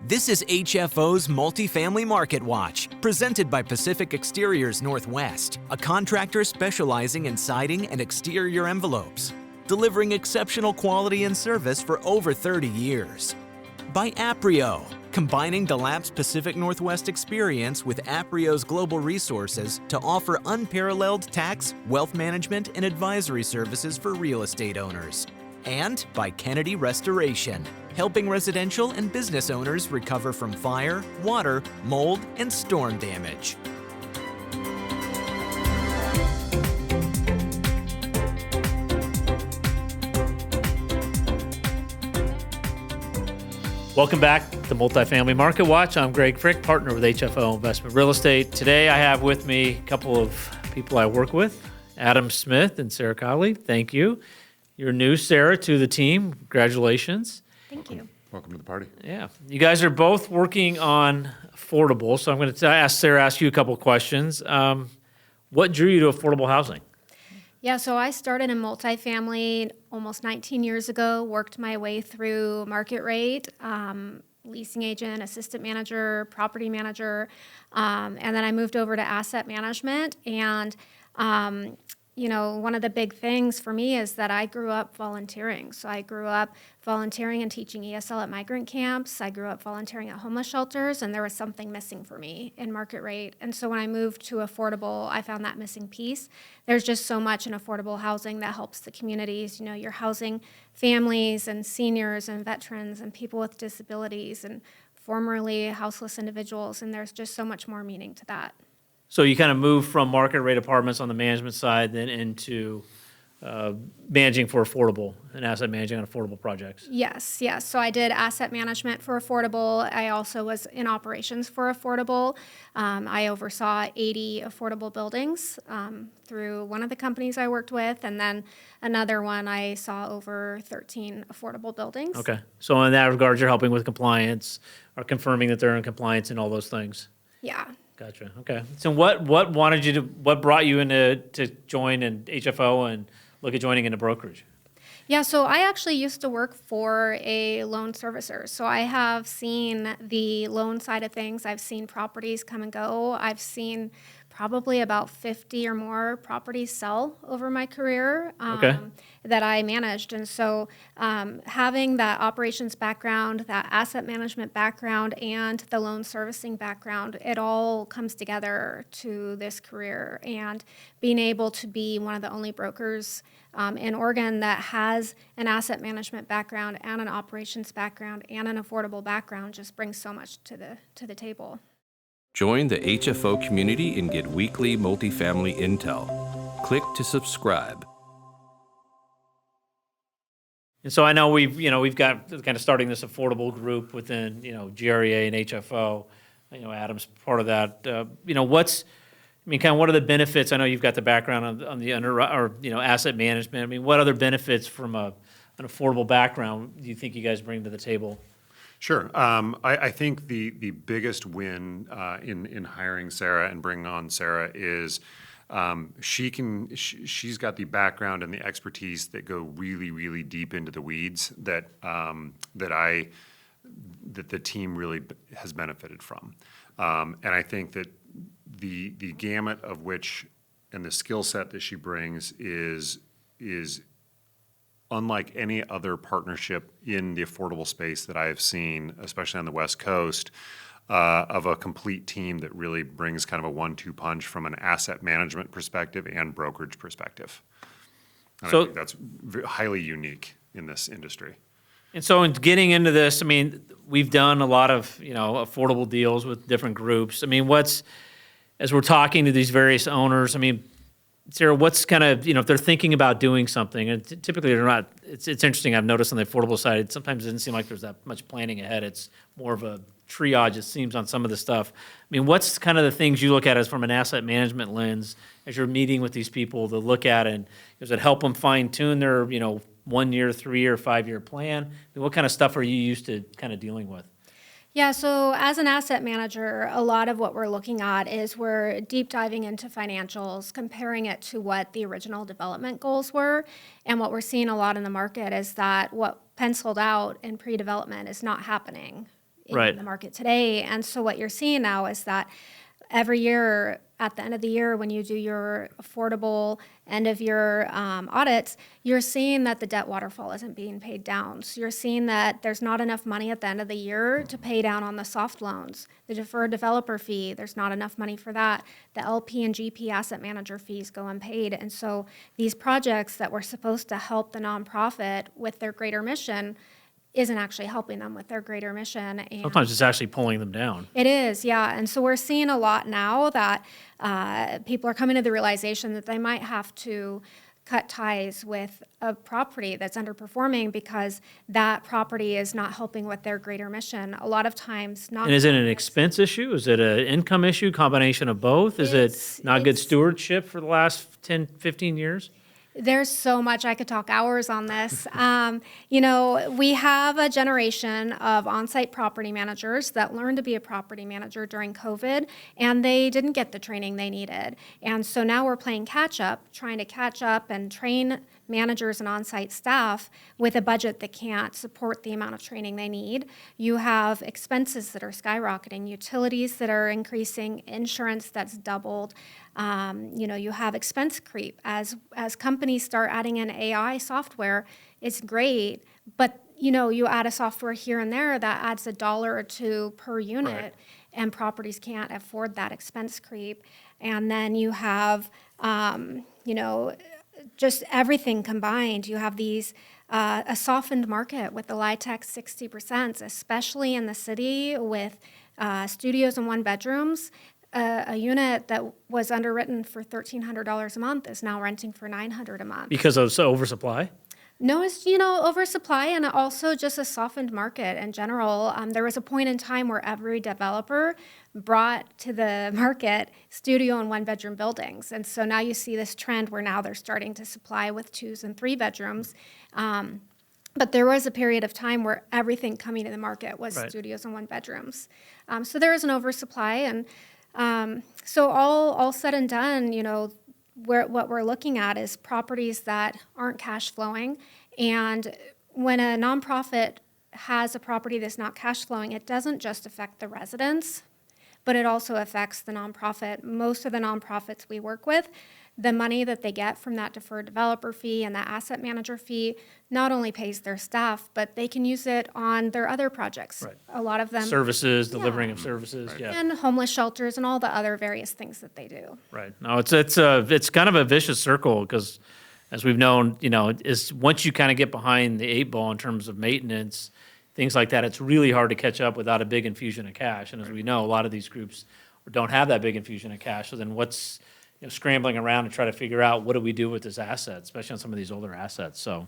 This is HFO's Multifamily Marketwatch, presented by Pacific Exteriors Northwest, a contractor specializing in siding and exterior envelopes, delivering exceptional quality and service for over 30 years. By Aprio, combining DeLapp's Pacific Northwest experience with Aprio's global resources to offer unparalleled tax, wealth management, and advisory services for real estate owners. And by Kennedy Restoration, helping residential and business owners recover from fire, water, mold, and storm damage. Welcome back to Multifamily Market Watch. I'm Greg Frick, partner with HFO Investment Real Estate. Today I have with me a couple of people I work with, Adam Smith and Sarah Cowley. Thank you. You're new, Sarah, to the team. Congratulations. Thank you. Welcome to the party. Yeah. You guys are both working on affordable, so I'm going to ask you a couple of questions. What drew you to affordable housing? Yeah, so I started in multifamily almost 19 years ago, worked my way through market rate, leasing agent, assistant manager, property manager, and then I moved over to asset management. And one of the big things for me is that I grew up volunteering. So I grew up volunteering and teaching ESL at migrant camps. I grew up volunteering at homeless shelters, and there was something missing for me in market rate. And so when I moved to affordable, I found that missing piece. There's just so much in affordable housing that helps the communities. You know, you're housing families and seniors and veterans and people with disabilities and formerly houseless individuals, and there's just so much more meaning to that. So you kind of moved from market rate apartments on the management side then into managing for affordable and asset managing on affordable projects. Yes. So I did asset management for affordable. I also was in operations for affordable. I oversaw 80 affordable buildings through one of the companies I worked with, and then another one I saw over 13 affordable buildings. Okay. So in that regard, you're helping with compliance or confirming that they're in compliance and all those things. Yeah. Gotcha. Okay. So what brought you to join in HFO and look at joining into brokerage? Yeah, so I actually used to work for a loan servicer. So I have seen the loan side of things. I've seen properties come and go. I've seen probably about 50 or more properties sell over my career that I managed. And so having that operations background, that asset management background, and the loan servicing background, it all comes together to this career. And being able to be one of the only brokers in Oregon that has an asset management background and an operations background and an affordable background just brings so much to the table. Join the HFO community and get weekly multifamily intel. Click to subscribe. And so I know we've got kind of starting this affordable group within GREA and HFO. Adam's part of that. What are the benefits? I know you've got the background on the asset management. I mean, what other benefits from an affordable background do you think you guys bring to the table? Sure. I think the biggest win in hiring Sarah and bringing on Sarah is she's got the background and the expertise that go really, really deep into the weeds that the team really has benefited from. And I think that the gamut of which and the skill set that she brings is unlike any other partnership in the affordable space that I have seen, especially on the West Coast, of a complete team that really brings kind of a 1-2 punch from an asset management perspective and brokerage perspective. And I think that's highly unique in this industry. And so in getting into this, we've done a lot of, affordable deals with different groups. As we're talking to these various owners, Sarah, what's kind of, if they're thinking about doing something, and typically they're not, it's interesting, I've noticed on the affordable side, sometimes it doesn't seem like there's that much planning ahead. It's more of a triage, it seems, on some of the stuff. What's kind of the things you look at as from an asset management lens as you're meeting with these people to look at, and does it help them fine tune their, 1 year, 3 year, 5 year plan? What kind of stuff are you used to kind of dealing with? Yeah, so as an asset manager, a lot of what we're looking at is we're deep diving into financials, comparing it to what the original development goals were. And what we're seeing a lot in the market is that what penciled out in pre-development is not happening. Right. the market today. And so what you're seeing now is that every year, at the end of the year, when you do your affordable end of year audits, you're seeing that the debt waterfall isn't being paid down. So you're seeing that there's not enough money at the end of the year to pay down on the soft loans. The deferred developer fee, there's not enough money for that. The LP and GP asset manager fees go unpaid. And so these projects that were supposed to help the nonprofit with their greater mission isn't actually helping them with their greater mission. And Sometimes it's actually pulling them down. it is, yeah. And so we're seeing a lot now that people are coming to the realization that they might have to cut ties with a property that's underperforming because that property is not helping with their greater mission. A lot of times, not. And is it an expense issue? Is it an income issue, combination of both? Is it not good stewardship for the last 10, 15 years? There's so much. I could talk hours on this. We have a generation of on-site property managers that learned to be a property manager during COVID, and they didn't get the training they needed. And so now we're playing catch up, trying to catch up and train managers and on-site staff with a budget that can't support the amount of training they need. You have expenses that are skyrocketing, utilities that are increasing, insurance that's doubled. You have expense creep as companies start adding in AI software. It's great, but you add a software here and there that adds $1 or $2 per unit, Right. and properties can't afford that expense creep. And then you have, just everything combined. You have these a softened market with the LIHTC 60%, especially in the city with studios and one bedrooms. A unit that was underwritten for $1,300 a month is now renting for $900 a month. Because of oversupply? No, it's, oversupply and also just a softened market in general. There was a point in time where every developer brought to the market studio and one-bedroom buildings. And so now you see this trend where now they're starting to supply with 2s and 3 bedrooms. But there was a period of time where everything coming to the market was Right. studios and one-bedrooms. So there is an oversupply. And so all said and done, what we're looking at is properties that aren't cash flowing. And when a nonprofit has a property that's not cash flowing, it doesn't just affect the residents, but it also affects the nonprofit. Most of the nonprofits we work with, the money that they get from that deferred developer fee and that asset manager fee not only pays their staff, but they can use it on their other projects. Right. A lot of them. Services, delivering of services, yeah. And homeless shelters and all the other various things that they do. Right. No, it's kind of a vicious circle because, as we've known, is once you kind of get behind the 8 ball in terms of maintenance, things like that, it's really hard to catch up without a big infusion of cash. And as we know, a lot of these groups don't have that big infusion of cash. So then what's scrambling around to try to figure out what do we do with this asset, especially on some of these older assets. So,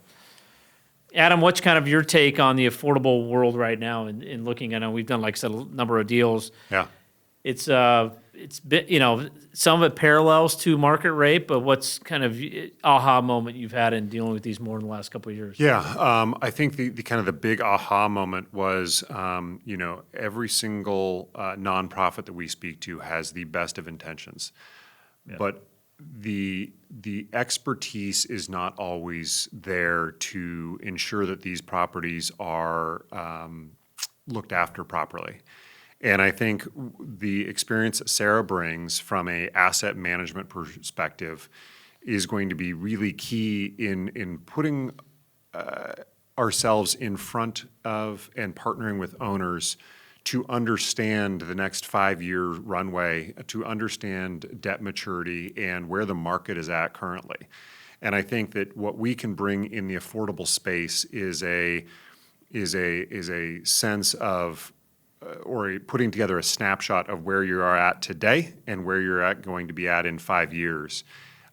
Adam, what's kind of your take on the affordable world right now in looking? I know we've done, like I said, a number of deals. Yeah. It's been, some of it parallels to market rate, but what's kind of aha moment you've had in dealing with these more in the last couple of years? Yeah, I think the kind of the big aha moment was, every single nonprofit that we speak to has the best of intentions, but the expertise is not always there to ensure that these properties are looked after properly. And I think the experience that Sarah brings from a asset management perspective is going to be really key in putting ourselves in front of and partnering with owners to understand the next 5-year runway, to understand debt maturity and where the market is at currently. And I think that what we can bring in the affordable space is a sense of or putting together a snapshot of where you are at today and where you're going to be at in 5 years,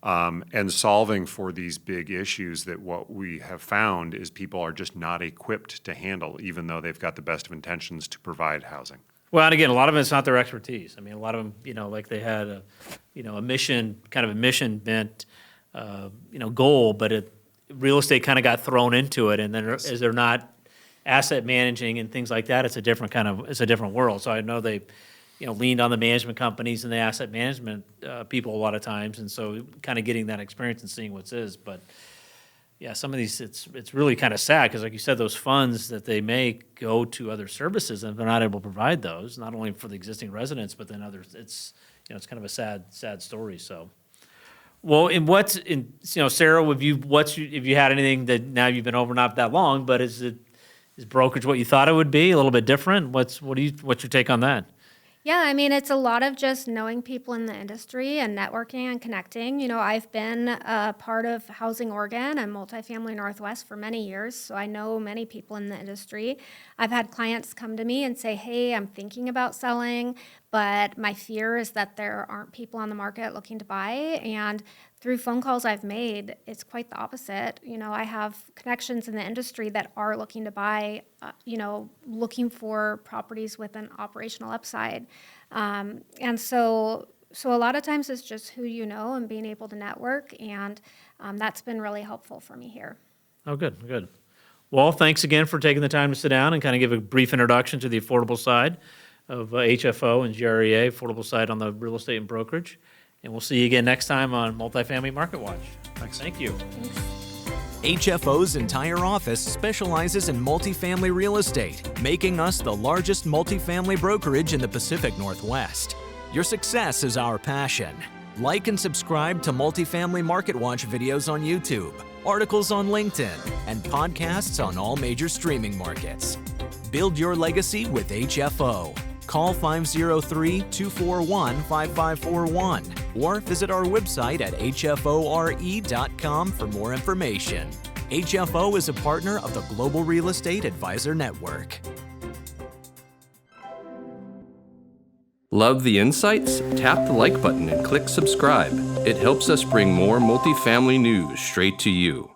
and solving for these big issues that what we have found is people are just not equipped to handle, even though they've got the best of intentions to provide housing. Well, and again, a lot of it's not their expertise. I mean, a lot of them, like they had a mission bent, goal, but real estate kind of got thrown into it, and then as they're not asset managing and things like that, it's a different world. So I know they, leaned on the management companies and the asset management people a lot of times, and so kind of getting that experience and seeing what's is. But yeah, some of these, it's really kind of sad because, like you said, those funds that they make go to other services, and they're not able to provide those, not only for the existing residents, but then others. It's it's kind of a sad story. So, well, Sarah, have you had anything that now you've been over not that long, but is brokerage what you thought it would be? A little bit different? What's your take on that? Yeah, I mean, it's a lot of just knowing people in the industry and networking and connecting. I've been a part of Housing Oregon and Multifamily Northwest for many years, so I know many people in the industry. I've had clients come to me and say, hey, I'm thinking about selling, but my fear is that there aren't people on the market looking to buy. And through phone calls I've made, it's quite the opposite. I have connections in the industry that are looking to buy, looking for properties with an operational upside. And so a lot of times it's just who you know and being able to network, and that's been really helpful for me here. Oh, good. Well, thanks again for taking the time to sit down and kind of give a brief introduction to the affordable side of HFO and GREA, affordable side on the real estate and brokerage. And we'll see you again next time on Multifamily Marketwatch. Thanks. Thank you. HFO's entire office specializes in multifamily real estate, making us the largest multifamily brokerage in the Pacific Northwest. Your success is our passion. Like and subscribe to Multifamily Marketwatch videos on YouTube, articles on LinkedIn, and podcasts on all major streaming markets. Build your legacy with HFO. Call 503-241-5541 or visit our website at hfore.com for more information. HFO is a partner of the Global Real Estate Advisor Network. Love the insights? Tap the like button and click subscribe. It helps us bring more multifamily news straight to you.